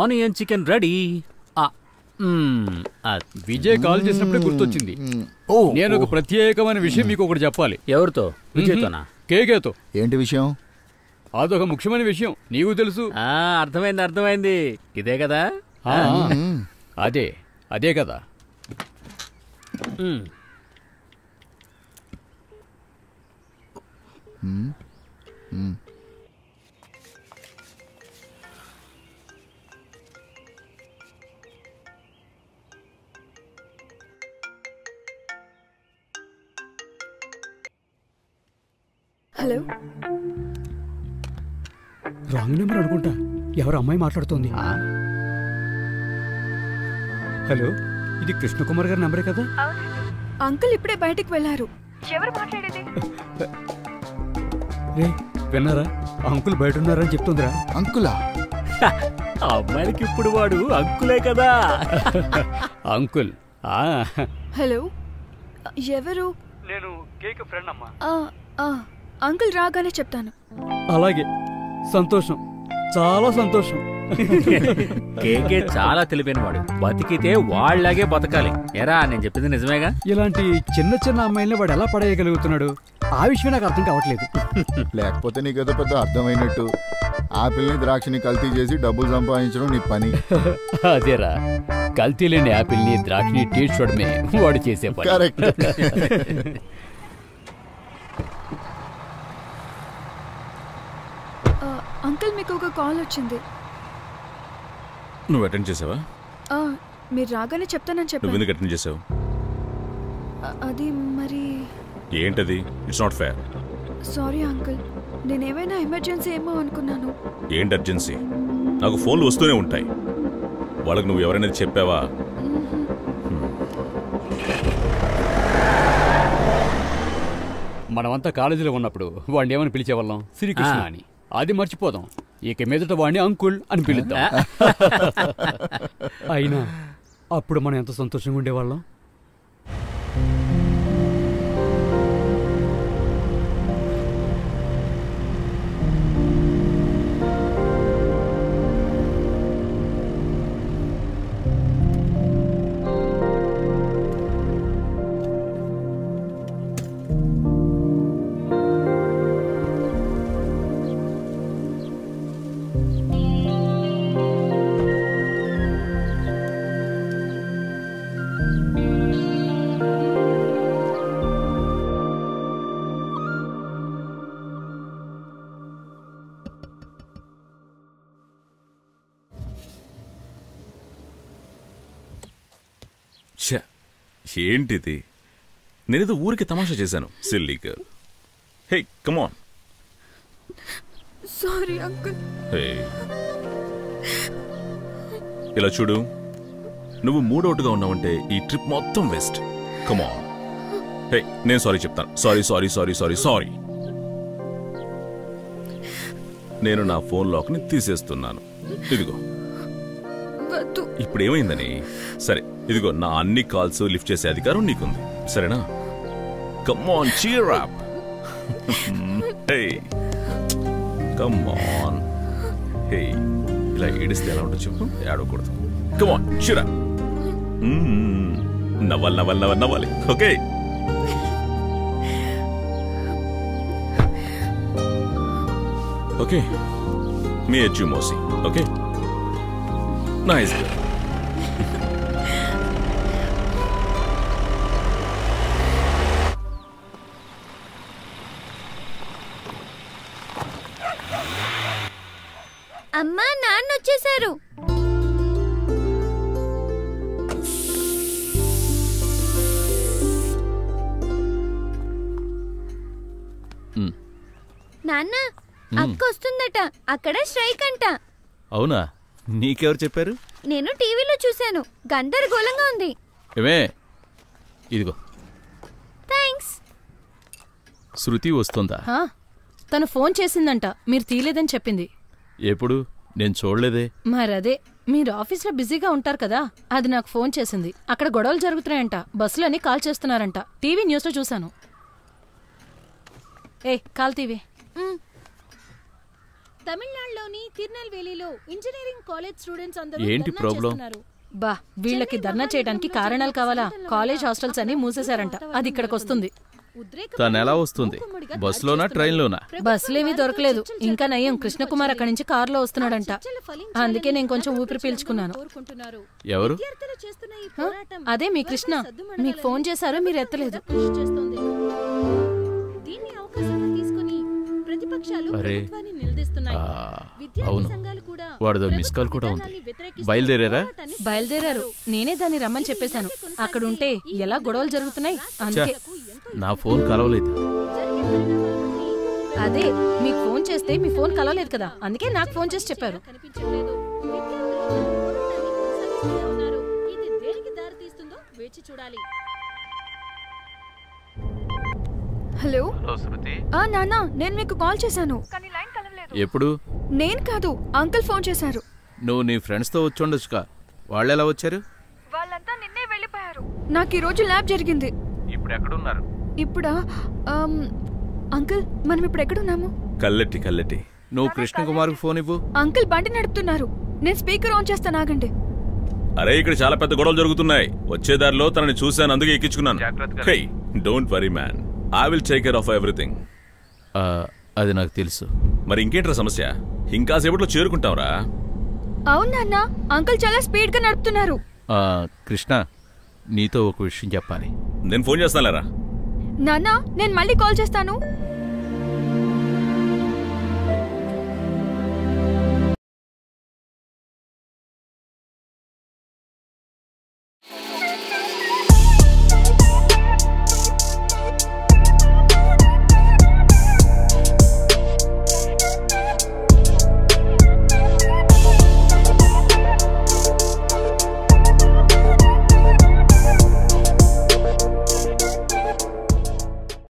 Onion chicken ready. Vijay call చేసినప్పుడే గుర్తొచ్చింది. నేను ఒక ప్రత్యేకమైన విషయం మీకు ఒకటి చెప్పాలి. ఎవరితో? విజయ్తోనా? కేకేతో. ఏంటి విషయం? అదొక ముఖ్యమైన విషయం, నీకు తెలుసు. అర్థమైంది. ఇదే కదా? అదే కదా. హలో. రాంగ్ నెంబర్ అనుకుంటా. ఎవరు అమ్మాయి మాట్లాడుతోంది? హలో, ఇది కృష్ణకుమార్ గారి నెంబరే కదా? అంకుల్ ఇప్పుడే బయటికి వెళ్ళారు. ఎవరు మాట్లాడేది? విన్నారా? అంకుల్ బయట ఉన్నారని చెప్తుందిరా. అంకులా? అమ్మాయికి ఇప్పుడు వాడు అంకులే కదా. అంకుల్. హలో, ఎవరు? నేను కేక్ ఫ్రెండ్ అమ్మా. అంకుల్ రాగానే చెప్తాను. అలాగే. సంతోషం, చాలా సంతోషం. కేకే చాలా తెలివైన వాడు. బతికితే వాళ్ళలాగే బతకాలి. ఎరా, నేను చెప్పింది నిజమేగా? ఇలాంటి చిన్న చిన్న అమ్మాయిల్ని వాడు ఎలా పడేయగలుగుతున్నాడు? ఆ విషయం నాకు అర్థం కావట్లేదు. లేకపోతే నీకేదో పెద్ద అర్థమైనట్టు ఆపిల్ని ద్రాక్షని కల్తీ చేసి డబ్బులు సంపాదించడం నీ పని. అదేరా, కల్తీ లేని యాపిల్ని ద్రాక్షని టేస్ట్ చూడమే వాడు చేసే పని. కరెక్ట్. అంకుల్, మీకు ఒక కాల్ వచ్చింది. నువ్వు అటెండ్ చేసావా? మీరు రాగానే చెప్తానని చెప్పాను. నువ్వు ఎందుకు అటెండ్ చేసావు? అది మరి ఏంటది? It's not fair. Sorry uncle, నేనేమైనా ఎమర్జెన్సీ ఏమో అనుకున్నాను. ఏంటి అర్జెన్సీ? నాకు ఫోన్లు వస్తూనే ఉంటాయి. వాళ్ళకి నువ్వు ఎవరైనా చెప్పావా? మనమంతా కాలేజీలో ఉన్నప్పుడు వాడిని ఏమని పిలిచేవాళ్ళం? శ్రీకృష్ణ అని. అది మర్చిపోదాం. ఇక మీదట వాడిని అంకుల్ అని పిలుద్దాం. అయినా అప్పుడు మనం ఎంత సంతోషంగా ఉండేవాళ్ళం. ఏంటిది? నేనేదో ఊరికి తమాషా చేశాను. Silly girl. Hey, come on. Sorry uncle. Hey, ఇలా చూడు, నువ్వు మూడౌట్గా ఉన్నావంటే ఈ ట్రిప్ మొత్తం వేస్ట్. Come on. హే, నేను సారీ చెప్తాను. Sorry sorry sorry sorry sorry. నేను నా ఫోన్ లాక్ని తీసేస్తున్నాను. ఇదిగో. ఇప్పుడు ఏమైందని? సరే, ఇదిగో నా అన్ని కాల్స్ లిఫ్ట్ చేసే అధికారం నీకుంది, సరేనా? Come on, cheer up. Hey, come on. Hey, ఇలా ఏడిస్తే ఎలా ఉంటుంది చెప్పు? ఏడవకూడదు. Come on, cheer up. నవ్వాలి నవ్వాలి నవ్వాలి నవ్వాలి. ఓకే. ఓకే, మీ హెచ్ మోసి. Okay, nice. అమ్మా, నాన్న వచ్చేసారు. నాన్న, అక్క వస్తుందట. అక్కడ స్ట్రైక్ అంట. అవునా? నీకెవరు చెప్పారు? నేను టీవీలో చూశాను. గందరగోళంగా ఉంది. ఏమే, ఇదిగో. థ్యాంక్స్. శృతి వస్తుందా? తను ఫోన్ చేసిందంట, మీరు తీయలేదని చెప్పింది. ఎప్పుడు? నేను చూడలేదే. మరదే, మీరు ఆఫీస్లో బిజీగా ఉంటారు కదా, అది నాకు ఫోన్ చేసింది. అక్కడ గొడవలు జరుగుతున్నాయంట, బస్సులని కాల్ చేస్తున్నారంట. టీవీ న్యూస్లో చూశాను. కాల్ తీవే. తమిళనాడులోని తిరునెల్వేలిలో ఇంజనీరింగ్ కాలేజ్ స్టూడెంట్స్ అందరూ ఏంటి ధర్నా ప్రాబ్లం? చేస్తున్నారు. బా వీళ్ళకి ధర్నా చేయడానికి కారణాలు కావాలా? కాలేజ్ హాస్టల్స్ అన్ని మూసేశారంట. అది ఇక్కడికి వస్తుంది. తను ఎలా వస్తుంది? బస్సులోనా ట్రైన్లోనా? బస్సులేమీ దొరకలేదు. ఇంకా నయ్యం కృష్ణకుమార్ అక్కడి నుంచి కారులో వస్తున్నాడంట. అందుకే నేను కొంచెం ఊపిరి పీల్చుకున్నాను. ఎవరు? అదే మీ కృష్ణ. మీకు ఫోన్ చేశారు, మీరు ఎత్తలేదు. అరే అవును, వాడిదో మిస్ కాల్ కూడా ఉంది. బయలుదేరారా? బయలుదేరారు. నేనే దాన్ని రమ్మని చెప్పేశాను. అక్కడ ఉంటే ఎలా గొడవలు జరుగుతున్నాయి అందుకే. నా ఫోన్ కలవలేదు. అదే మీకు ఫోన్ చేస్తే మీ ఫోన్ కలవలేదు కదా, అందుకే నాకు ఫోన్ చేసి చెప్పారు. హలో శృతి, నాన్న, నేను మీకు కాల్ చేశాను. ఎప్పుడు? నేను కాదు, అంకుల్ ఫోన్ చేశారు. నువ్వు నీ ఫ్రెండ్స్తో వచ్చుండొచ్చుగా, వాళ్ళు ఎలా వచ్చారు? వాళ్ళంతా నిన్నే వెళ్ళిపోయారు. నాకు ఈ రోజు ల్యాబ్ జరిగింది. ఇప్పుడు ఎక్కడున్నారు? ఇప్పుడా? అంకుల్, మనం ఇప్పుడు ఎక్కడున్నాము? కల్లెట్టి నువ్వు కృష్ణకుమార్కి ఫోన్ ఇవ్వు. అంకుల్ బండి నడుపుతున్నారు. నేను స్పీకర్ ఆన్ చేస్తాను, ఆగండి. అరే ఇక్కడ చాలా పెద్ద గొడవలు జరుగుతున్నాయి. వచ్చే దారిలో తనని చూశాను, అందుకే ఎక్కించుకున్నాను. Hey, don't worry man, I will take care of everything. అది నాకు తెలుసు. మరి ఇంకేంట్రా సమస్య? ఇంకా సేపట్లో చేరుకుంటాంరా. అవును నాన్న, అంకుల్ చాలా స్పీడ్ గా నడుపుతున్నారు. కృష్ణ, నీతో ఒక విషయం చెప్పాలి. నేను ఫోన్ చేస్తానులేరా. నాన్న, నేను మళ్ళీ కాల్ చేస్తాను.